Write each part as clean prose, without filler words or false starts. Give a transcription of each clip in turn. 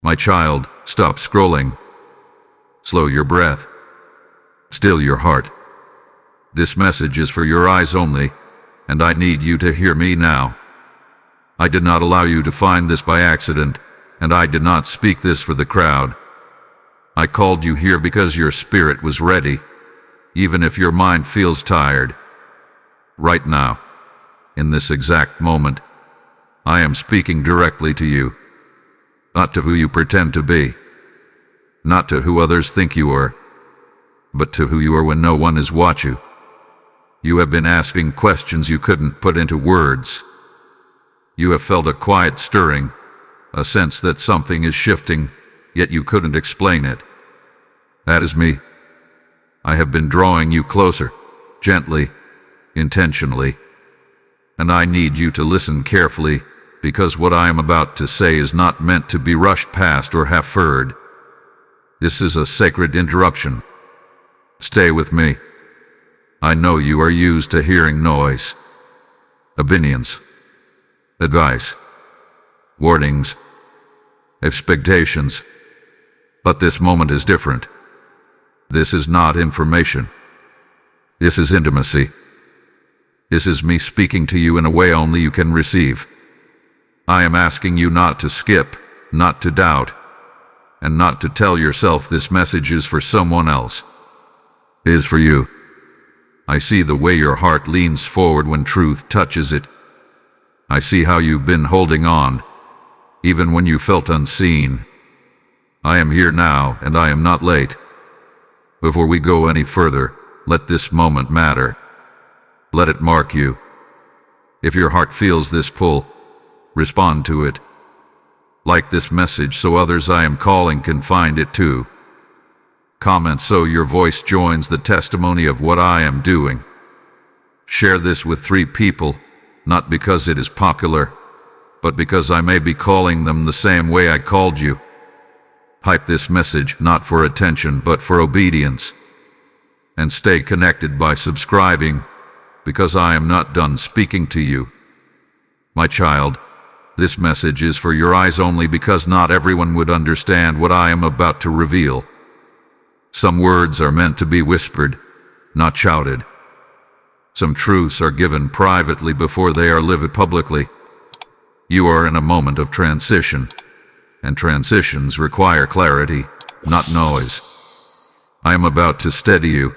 My child, stop scrolling. Slow your breath. Still your heart. This message is for your eyes only, and I need you to hear me now. I did not allow you to find this by accident, and I did not speak this for the crowd. I called you here because your spirit was ready, even if your mind feels tired. Right now, in this exact moment, I am speaking directly to you, not to who you pretend to be, not to who others think you are, but to who you are when no one is watching. You have been asking questions you couldn't put into words. You have felt a quiet stirring, a sense that something is shifting, yet you couldn't explain it. That is me. I have been drawing you closer, gently, intentionally. And I need you to listen carefully, because what I am about to say is not meant to be rushed past or half-heard. This is a sacred interruption. Stay with me. I know you are used to hearing noise, opinions, advice, warnings, expectations. But this moment is different. This is not information. This is intimacy. This is me speaking to you in a way only you can receive. I am asking you not to skip, not to doubt, and not to tell yourself this message is for someone else. It is for you. I see the way your heart leans forward when truth touches it. I see how you've been holding on, even when you felt unseen. I am here now, and I am not late. Before we go any further, let this moment matter. Let it mark you. If your heart feels this pull, respond to it. Like this message so others I am calling can find it too. Comment so your voice joins the testimony of what I am doing. Share this with 3 people, not because it is popular, but because I may be calling them the same way I called you. Hype this message not for attention but for obedience. And stay connected by subscribing, because I am not done speaking to you. My child, this message is for your eyes only because not everyone would understand what I am about to reveal. Some words are meant to be whispered, not shouted. Some truths are given privately before they are lived publicly. You are in a moment of transition, and transitions require clarity, not noise. I am about to steady you.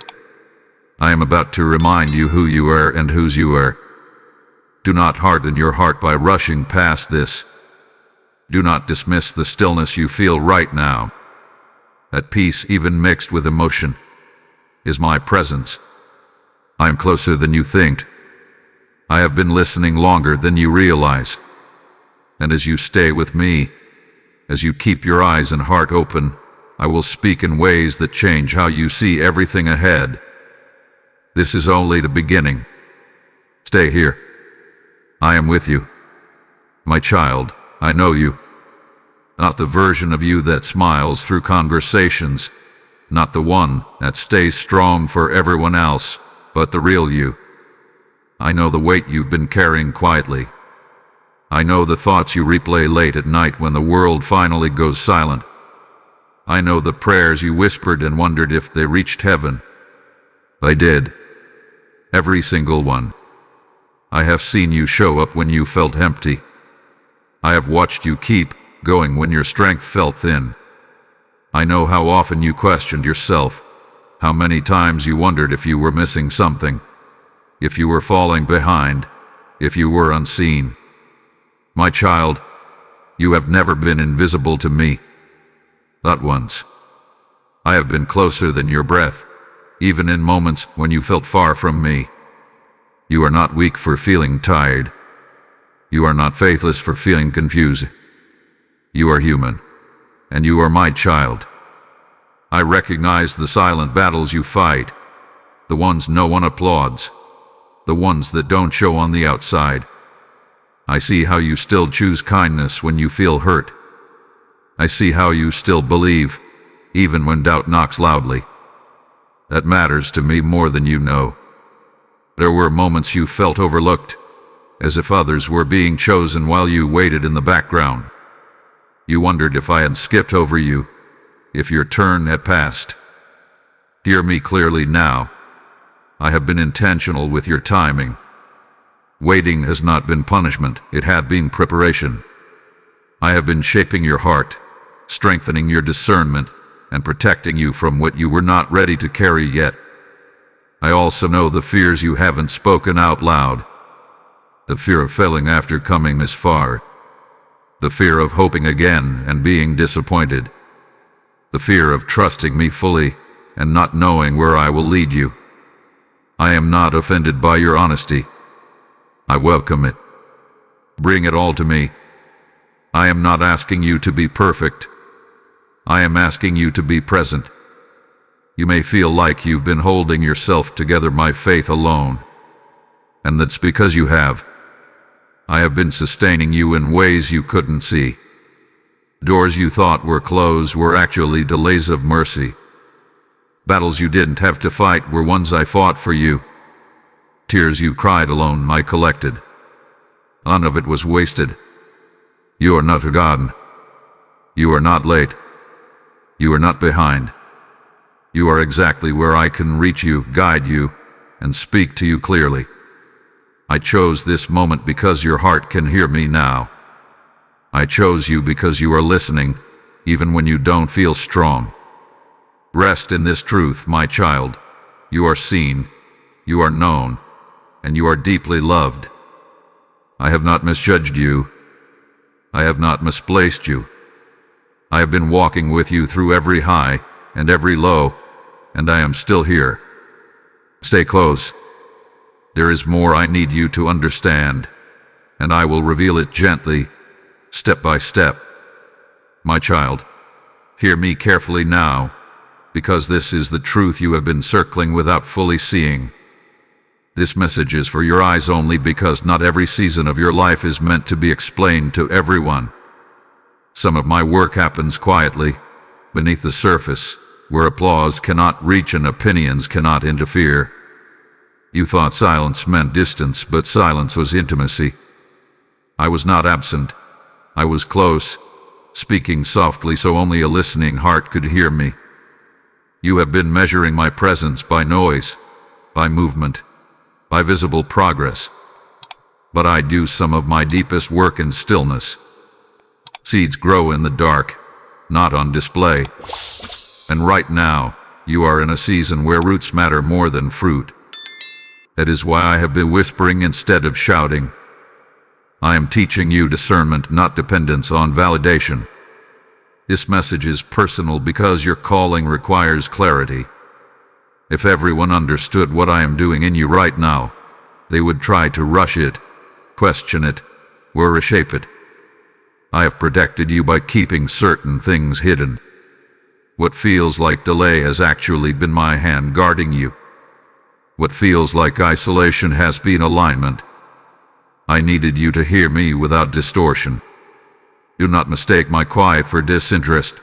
I am about to remind you who you are and whose you are. Do not harden your heart by rushing past this. Do not dismiss the stillness you feel right now. At peace, even mixed with emotion, is my presence. I am closer than you think. I have been listening longer than you realize. And as you stay with me, as you keep your eyes and heart open, I will speak in ways that change how you see everything ahead. This is only the beginning. Stay here. I am with you. My child, I know you. Not the version of you that smiles through conversations, not the one that stays strong for everyone else, but the real you. I know the weight you've been carrying quietly. I know the thoughts you replay late at night when the world finally goes silent. I know the prayers you whispered and wondered if they reached heaven. I did. Every single one. I have seen you show up when you felt empty. I have watched you keep going when your strength felt thin. I know how often you questioned yourself, how many times you wondered if you were missing something, if you were falling behind, if you were unseen. My child, you have never been invisible to me. Not once. I have been closer than your breath, even in moments when you felt far from me. You are not weak for feeling tired. You are not faithless for feeling confused. You are human, and you are my child. I recognize the silent battles you fight, the ones no one applauds, the ones that don't show on the outside. I see how you still choose kindness when you feel hurt. I see how you still believe, even when doubt knocks loudly. That matters to me more than you know. There were moments you felt overlooked, as if others were being chosen while you waited in the background. You wondered if I had skipped over you, if your turn had passed. Hear me clearly now. I have been intentional with your timing. Waiting has not been punishment, it had been preparation. I have been shaping your heart, strengthening your discernment, and protecting you from what you were not ready to carry yet. I also know the fears you haven't spoken out loud. The fear of failing after coming this far. The fear of hoping again and being disappointed. The fear of trusting me fully and not knowing where I will lead you. I am not offended by your honesty. I welcome it. Bring it all to me. I am not asking you to be perfect. I am asking you to be present. You may feel like you've been holding yourself together by faith alone, and that's because you have. I have been sustaining you in ways you couldn't see. Doors you thought were closed were actually delays of mercy. Battles you didn't have to fight were ones I fought for you. Tears you cried alone I collected. None of it was wasted. You are not forgotten. You are not late. You are not behind. You are exactly where I can reach you, guide you, and speak to you clearly. I chose this moment because your heart can hear me now. I chose you because you are listening, even when you don't feel strong. Rest in this truth, my child. You are seen, you are known, and you are deeply loved. I have not misjudged you. I have not misplaced you. I have been walking with you through every high and every low, and I am still here. Stay close. There is more I need you to understand, and I will reveal it gently, step by step. My child, hear me carefully now, because this is the truth you have been circling without fully seeing. This message is for your eyes only because not every season of your life is meant to be explained to everyone. Some of my work happens quietly, beneath the surface, where applause cannot reach and opinions cannot interfere. You thought silence meant distance, but silence was intimacy. I was not absent. I was close, speaking softly so only a listening heart could hear me. You have been measuring my presence by noise, by movement, by visible progress. But I do some of my deepest work in stillness. Seeds grow in the dark, not on display. And right now, you are in a season where roots matter more than fruit. That is why I have been whispering instead of shouting. I am teaching you discernment, not dependence on validation. This message is personal because your calling requires clarity. If everyone understood what I am doing in you right now, they would try to rush it, question it, or reshape it. I have protected you by keeping certain things hidden. What feels like delay has actually been my hand guarding you. What feels like isolation has been alignment. I needed you to hear me without distortion. Do not mistake my quiet for disinterest.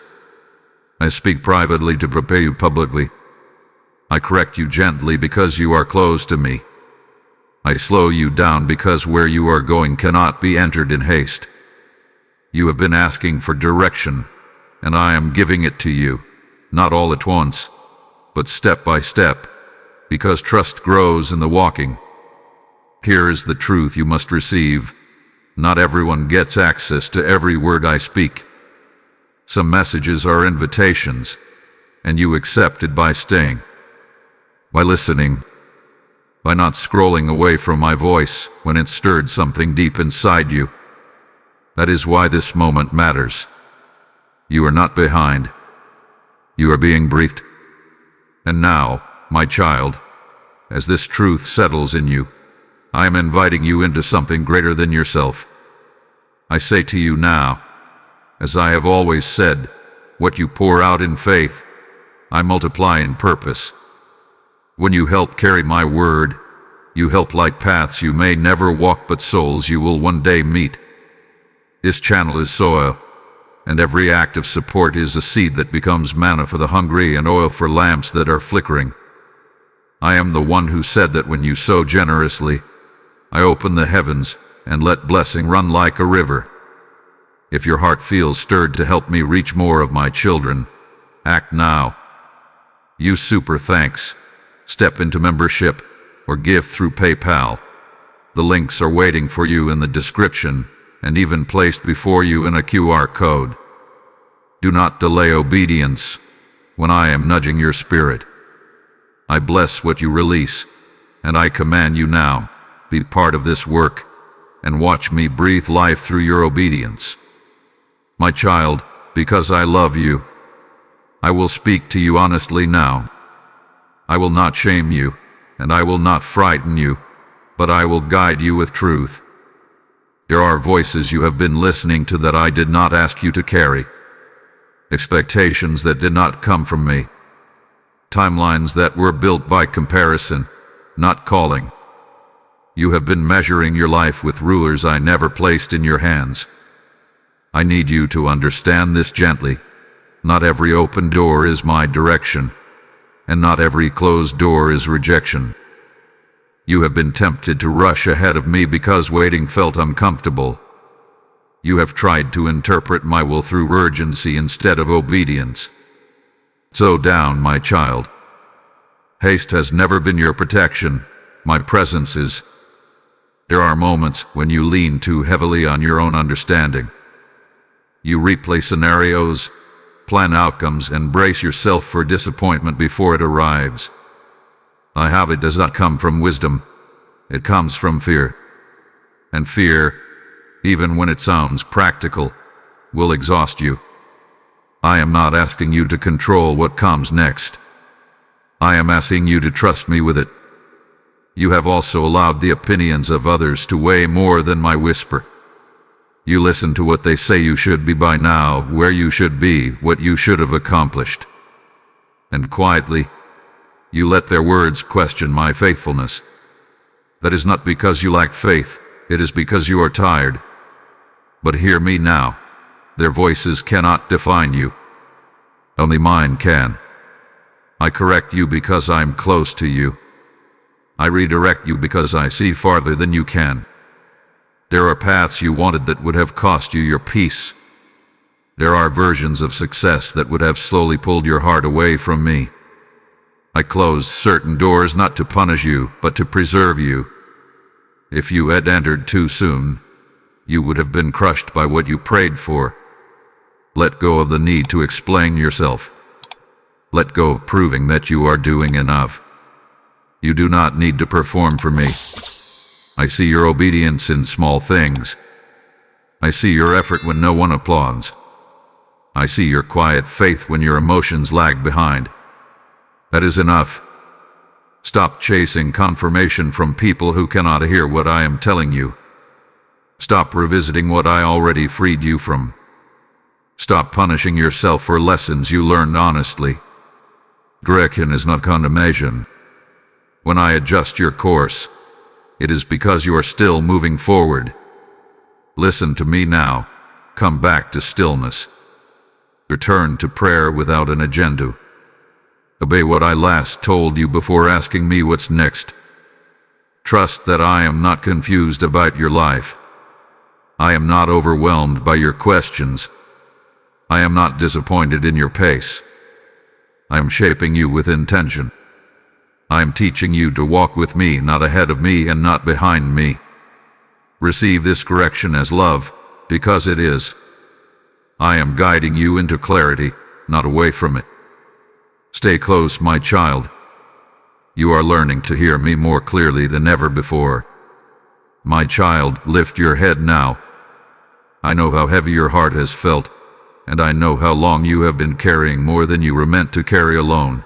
I speak privately to prepare you publicly. I correct you gently because you are close to me. I slow you down because where you are going cannot be entered in haste. You have been asking for direction, and I am giving it to you, not all at once, but step by step, because trust grows in the walking. Here is the truth you must receive. Not everyone gets access to every word I speak. Some messages are invitations, and you accept it by staying, by listening, by not scrolling away from my voice when it stirred something deep inside you. That is why this moment matters. You are not behind. You are being briefed. And now, my child, as this truth settles in you, I am inviting you into something greater than yourself. I say to you now, as I have always said, what you pour out in faith, I multiply in purpose. When you help carry my word, you help light paths you may never walk but souls you will one day meet. This channel is soil, and every act of support is a seed that becomes manna for the hungry and oil for lamps that are flickering. I am the one who said that when you sow generously, I open the heavens and let blessing run like a river. If your heart feels stirred to help me reach more of my children, act now. Use Super Thanks, step into membership, or give through PayPal. The links are waiting for you in the description and even placed before you in a QR code. Do not delay obedience when I am nudging your spirit. I bless what you release, and I command you now, be part of this work and watch me breathe life through your obedience. My child, because I love you, I will speak to you honestly now. I will not shame you, and I will not frighten you, but I will guide you with truth. There are voices you have been listening to that I did not ask you to carry, expectations that did not come from me, timelines that were built by comparison, not calling. You have been measuring your life with rulers I never placed in your hands. I need you to understand this gently. Not every open door is my direction, and not every closed door is rejection. You have been tempted to rush ahead of me because waiting felt uncomfortable. You have tried to interpret my will through urgency instead of obedience. Slow down, my child. Haste has never been your protection. My presence is. There are moments when you lean too heavily on your own understanding. You replay scenarios, plan outcomes, and brace yourself for disappointment before it arrives. A habit does not come from wisdom. It comes from fear. And fear, even when it sounds practical, will exhaust you. I am not asking you to control what comes next. I am asking you to trust me with it. You have also allowed the opinions of others to weigh more than my whisper. You listen to what they say you should be by now, where you should be, what you should have accomplished. And quietly, you let their words question my faithfulness. That is not because you lack faith, it is because you are tired. But hear me now. Their voices cannot define you. Only mine can. I correct you because I am close to you. I redirect you because I see farther than you can. There are paths you wanted that would have cost you your peace. There are versions of success that would have slowly pulled your heart away from me. I closed certain doors not to punish you, but to preserve you. If you had entered too soon, you would have been crushed by what you prayed for. Let go of the need to explain yourself. Let go of proving that you are doing enough. You do not need to perform for me. I see your obedience in small things. I see your effort when no one applauds. I see your quiet faith when your emotions lag behind. That is enough. Stop chasing confirmation from people who cannot hear what I am telling you. Stop revisiting what I already freed you from. Stop punishing yourself for lessons you learned honestly. Correction is not condemnation. When I adjust your course, it is because you are still moving forward. Listen to me now. Come back to stillness. Return to prayer without an agenda. Obey what I last told you before asking me what's next. Trust that I am not confused about your life. I am not overwhelmed by your questions. I am not disappointed in your pace. I am shaping you with intention. I am teaching you to walk with me, not ahead of me and not behind me. Receive this correction as love, because it is. I am guiding you into clarity, not away from it. Stay close, my child. You are learning to hear me more clearly than ever before. My child, lift your head now. I know how heavy your heart has felt, and I know how long you have been carrying more than you were meant to carry alone.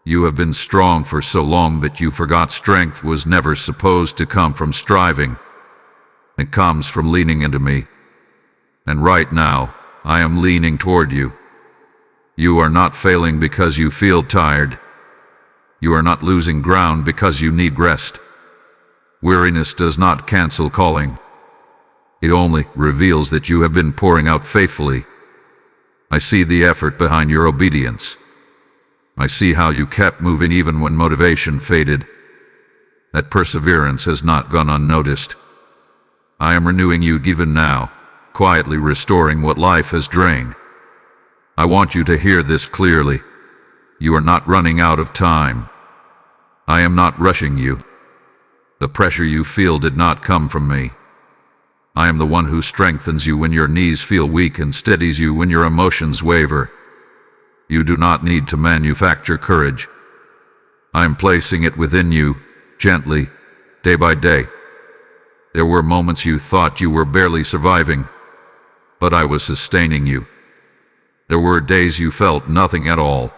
You have been strong for so long that you forgot strength was never supposed to come from striving. It comes from leaning into me. And right now, I am leaning toward you. You are not failing because you feel tired. You are not losing ground because you need rest. Weariness does not cancel calling. It only reveals that you have been pouring out faithfully. I see the effort behind your obedience. I see how you kept moving even when motivation faded. That perseverance has not gone unnoticed. I am renewing you even now, quietly restoring what life has drained. I want you to hear this clearly. You are not running out of time. I am not rushing you. The pressure you feel did not come from me. I am the one who strengthens you when your knees feel weak and steadies you when your emotions waver. You do not need to manufacture courage. I am placing it within you, gently, day by day. There were moments you thought you were barely surviving, but I was sustaining you. There were days you felt nothing at all,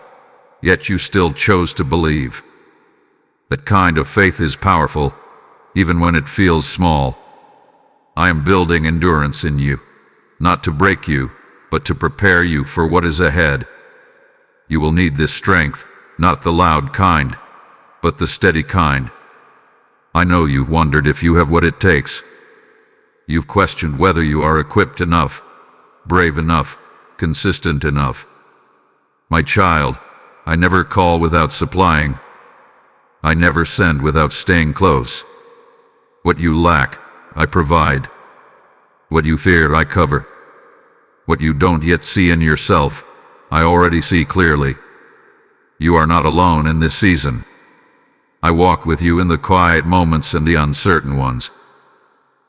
yet you still chose to believe. That kind of faith is powerful, even when it feels small. I am building endurance in you, not to break you, but to prepare you for what is ahead. You will need this strength, not the loud kind, but the steady kind. I know you've wondered if you have what it takes. You've questioned whether you are equipped enough, brave enough, consistent enough. My child, I never call without supplying. I never send without staying close. What you lack, I provide. What you fear, I cover. What you don't yet see in yourself, I already see clearly. You are not alone in this season. I walk with you in the quiet moments and the uncertain ones.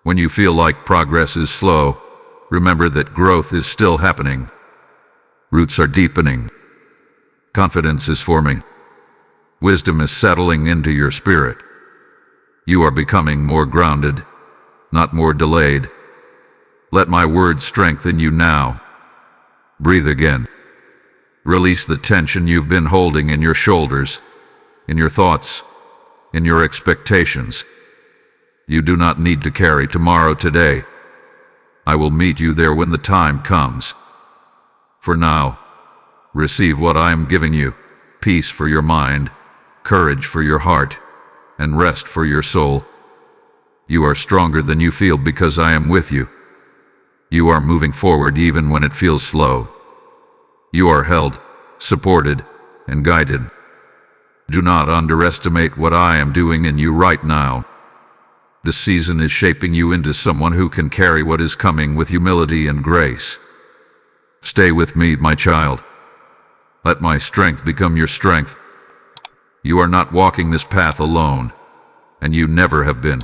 When you feel like progress is slow, remember that growth is still happening. Roots are deepening. Confidence is forming. Wisdom is settling into your spirit. You are becoming more grounded, not more delayed. Let my words strengthen you now. Breathe again. Release the tension you've been holding in your shoulders, in your thoughts, in your expectations. You do not need to carry tomorrow today. I will meet you there when the time comes. For now, receive what I am giving you: peace for your mind, courage for your heart, and rest for your soul. You are stronger than you feel because I am with you. You are moving forward even when it feels slow. You are held, supported, and guided. Do not underestimate what I am doing in you right now. The season is shaping you into someone who can carry what is coming with humility and grace. Stay with me, my child. Let my strength become your strength. You are not walking this path alone, and you never have been.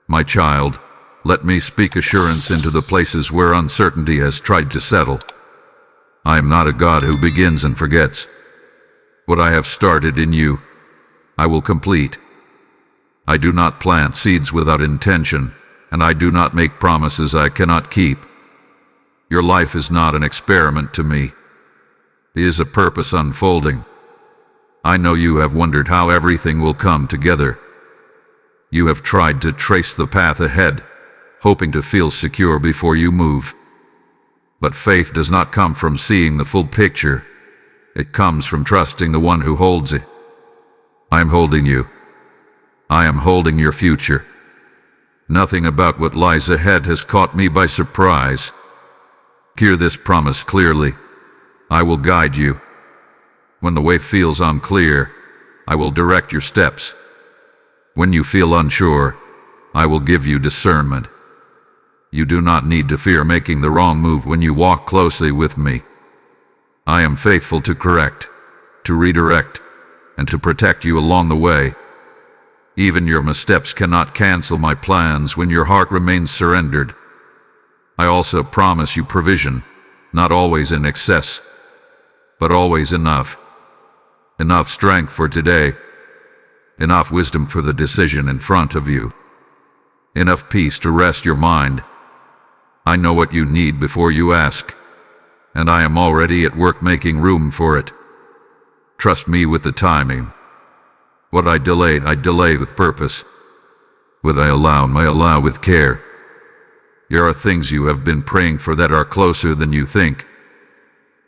My child, let me speak assurance into the places where uncertainty has tried to settle. I am not a God who begins and forgets. What I have started in you, I will complete. I do not plant seeds without intention, and I do not make promises I cannot keep. Your life is not an experiment to me. It is a purpose unfolding. I know you have wondered how everything will come together. You have tried to trace the path ahead, hoping to feel secure before you move. But faith does not come from seeing the full picture. It comes from trusting the one who holds it. I am holding you. I am holding your future. Nothing about what lies ahead has caught me by surprise. Hear this promise clearly. I will guide you. When the way feels unclear, I will direct your steps. When you feel unsure, I will give you discernment. You do not need to fear making the wrong move when you walk closely with me. I am faithful to correct, to redirect, and to protect you along the way. Even your missteps cannot cancel my plans when your heart remains surrendered. I also promise you provision, not always in excess, but always enough. Enough strength for today. Enough wisdom for the decision in front of you. Enough peace to rest your mind. I know what you need before you ask, and I am already at work making room for it. Trust me with the timing. What I delay with purpose. What I allow with care. There are things you have been praying for that are closer than you think.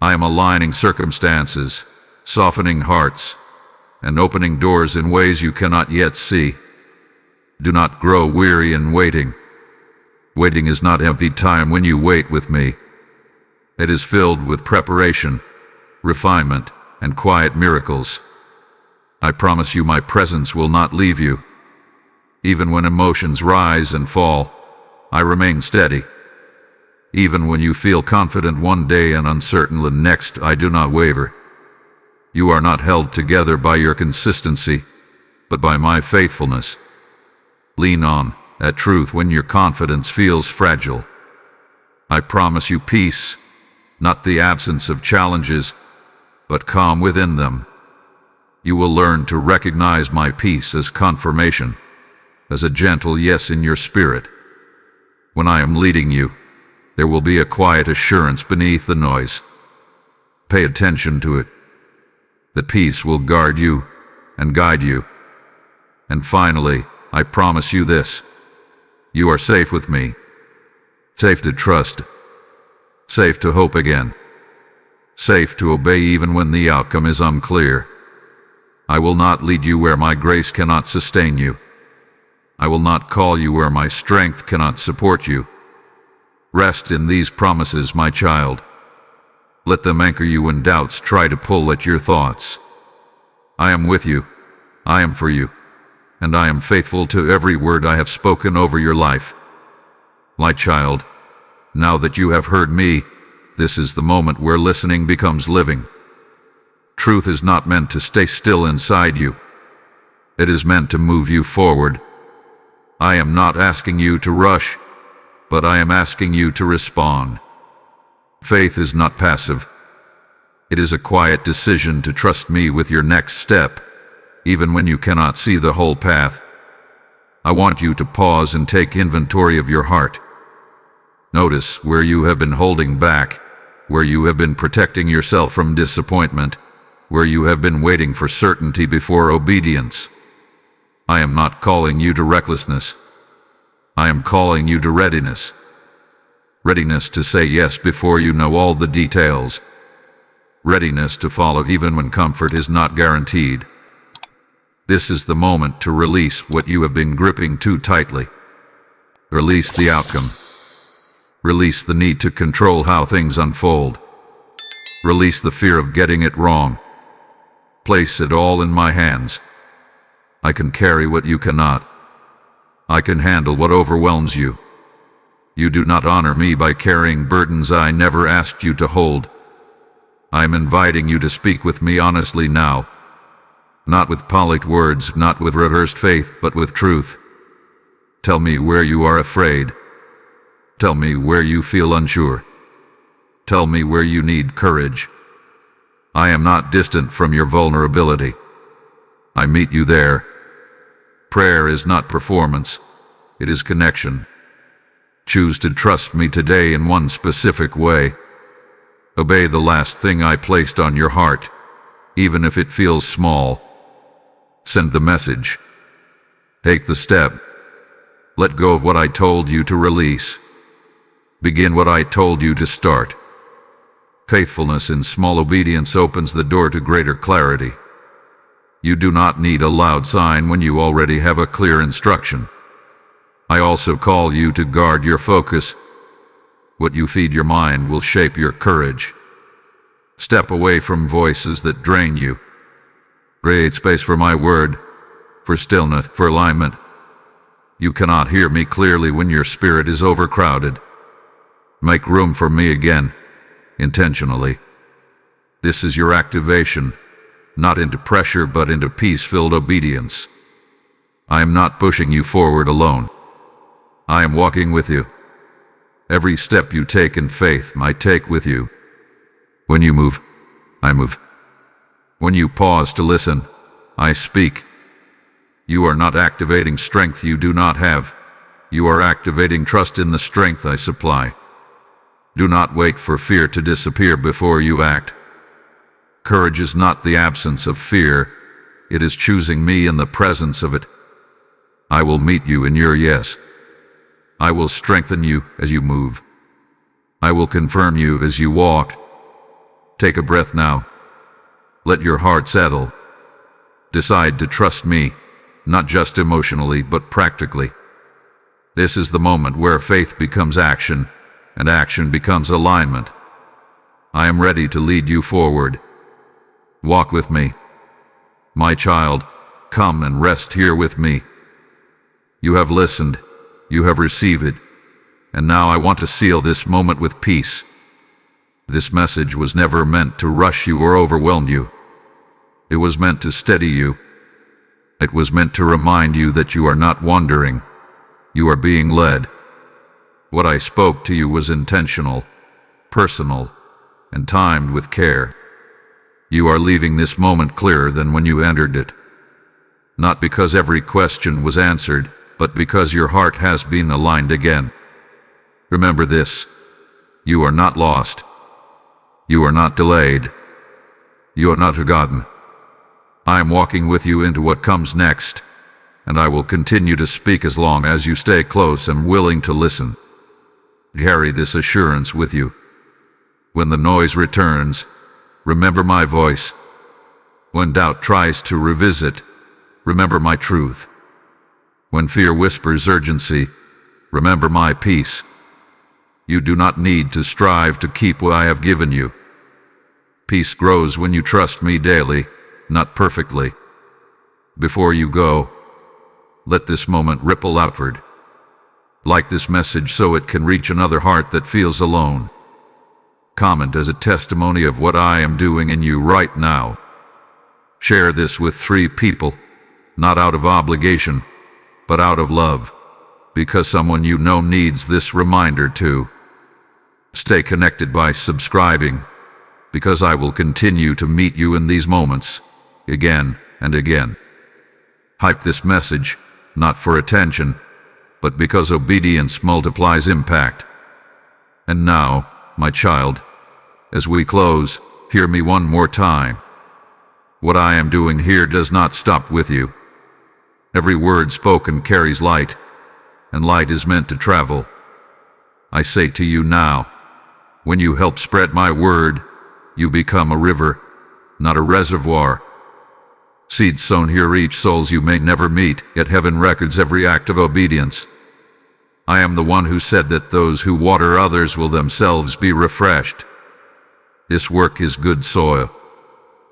I am aligning circumstances, softening hearts, and opening doors in ways you cannot yet see. Do not grow weary in waiting. Waiting is not empty time when you wait with me. It is filled with preparation, refinement, and quiet miracles. I promise you my presence will not leave you. Even when emotions rise and fall, I remain steady. Even when you feel confident one day and uncertain the next, I do not waver. You are not held together by your consistency, but by my faithfulness. Lean on that truth when your confidence feels fragile. I promise you peace, not the absence of challenges, but calm within them. You will learn to recognize my peace as confirmation, as a gentle yes in your spirit. When I am leading you, there will be a quiet assurance beneath the noise. Pay attention to it. The peace will guard you and guide you. And finally, I promise you this: you are safe with me. Safe to trust. Safe to hope again. Safe to obey even when the outcome is unclear. I will not lead you where my grace cannot sustain you. I will not call you where my strength cannot support you. Rest in these promises, my child. Let them anchor you when doubts try to pull at your thoughts. I am with you. I am for you. And I am faithful to every word I have spoken over your life. My child, now that you have heard me, this is the moment where listening becomes living. Truth is not meant to stay still inside you. It is meant to move you forward. I am not asking you to rush, but I am asking you to respond. Faith is not passive. It is a quiet decision to trust me with your next step, even when you cannot see the whole path. I want you to pause and take inventory of your heart. Notice where you have been holding back, where you have been protecting yourself from disappointment, where you have been waiting for certainty before obedience. I am not calling you to recklessness. I am calling you to readiness. Readiness to say yes before you know all the details. Readiness to follow even when comfort is not guaranteed. This is the moment to release what you have been gripping too tightly. Release the outcome. Release the need to control how things unfold. Release the fear of getting it wrong. Place it all in my hands. I can carry what you cannot. I can handle what overwhelms you. You do not honor me by carrying burdens I never asked you to hold. I am inviting you to speak with me honestly now. Not with polished words, not with rehearsed faith, but with truth. Tell me where you are afraid. Tell me where you feel unsure. Tell me where you need courage. I am not distant from your vulnerability. I meet you there. Prayer is not performance. It is connection. Choose to trust me today in one specific way. Obey the last thing I placed on your heart, even if it feels small. Send the message. Take the step. Let go of what I told you to release. Begin what I told you to start. Faithfulness in small obedience opens the door to greater clarity. You do not need a loud sign when you already have a clear instruction. I also call you to guard your focus. What you feed your mind will shape your courage. Step away from voices that drain you. Create space for my word, for stillness, for alignment. You cannot hear me clearly when your spirit is overcrowded. Make room for me again, intentionally. This is your activation, not into pressure but into peace-filled obedience. I am not pushing you forward alone. I am walking with you. Every step you take in faith, I take with you. When you move, I move. When you pause to listen, I speak. You are not activating strength you do not have. You are activating trust in the strength I supply. Do not wait for fear to disappear before you act. Courage is not the absence of fear. It is choosing me in the presence of it. I will meet you in your yes. I will strengthen you as you move. I will confirm you as you walk. Take a breath now. Let your heart settle. Decide to trust me, not just emotionally, but practically. This is the moment where faith becomes action, and action becomes alignment. I am ready to lead you forward. Walk with me. My child, come and rest here with me. You have listened. You have received it. And now I want to seal this moment with peace. This message was never meant to rush you or overwhelm you. It was meant to steady you. It was meant to remind you that you are not wandering. You are being led. What I spoke to you was intentional, personal, and timed with care. You are leaving this moment clearer than when you entered it. Not because every question was answered, but because your heart has been aligned again. Remember this: you are not lost. You are not delayed. You are not forgotten. I am walking with you into what comes next, and I will continue to speak as long as you stay close and willing to listen. Carry this assurance with you. When the noise returns, remember my voice. When doubt tries to revisit, remember my truth. When fear whispers urgency, remember my peace. You do not need to strive to keep what I have given you. Peace grows when you trust me daily, not perfectly. Before you go, let this moment ripple outward. Like this message so it can reach another heart that feels alone. Comment as a testimony of what I am doing in you right now. Share this with 3 people, not out of obligation, but out of love, because someone you know needs this reminder too. Stay connected by subscribing, because I will continue to meet you in these moments, again and again. Hype this message, not for attention, but because obedience multiplies impact. And now, my child, as we close, hear me one more time. What I am doing here does not stop with you. Every word spoken carries light, and light is meant to travel. I say to you now, when you help spread my word, you become a river, not a reservoir. Seeds sown here reach souls you may never meet, yet heaven records every act of obedience. I am the one who said that those who water others will themselves be refreshed. This work is good soil,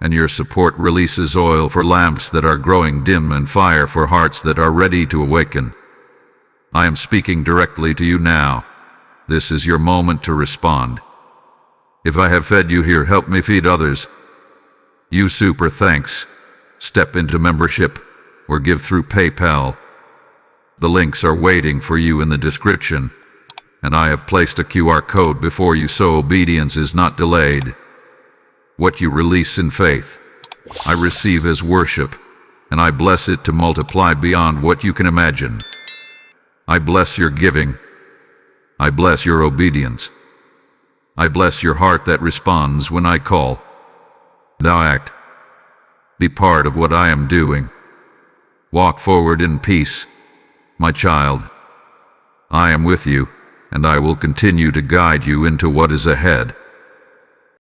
and your support releases oil for lamps that are growing dim and fire for hearts that are ready to awaken. I am speaking directly to you now. This is your moment to respond. If I have fed you here, help me feed others. You super thanks. Step into membership or give through PayPal. The links are waiting for you in the description, and I have placed a QR code before you so obedience is not delayed. What you release in faith, I receive as worship, and I bless it to multiply beyond what you can imagine. I bless your giving. I bless your obedience. I bless your heart that responds when I call. Thou act. Be part of what I am doing. Walk forward in peace, my child. I am with you, and I will continue to guide you into what is ahead.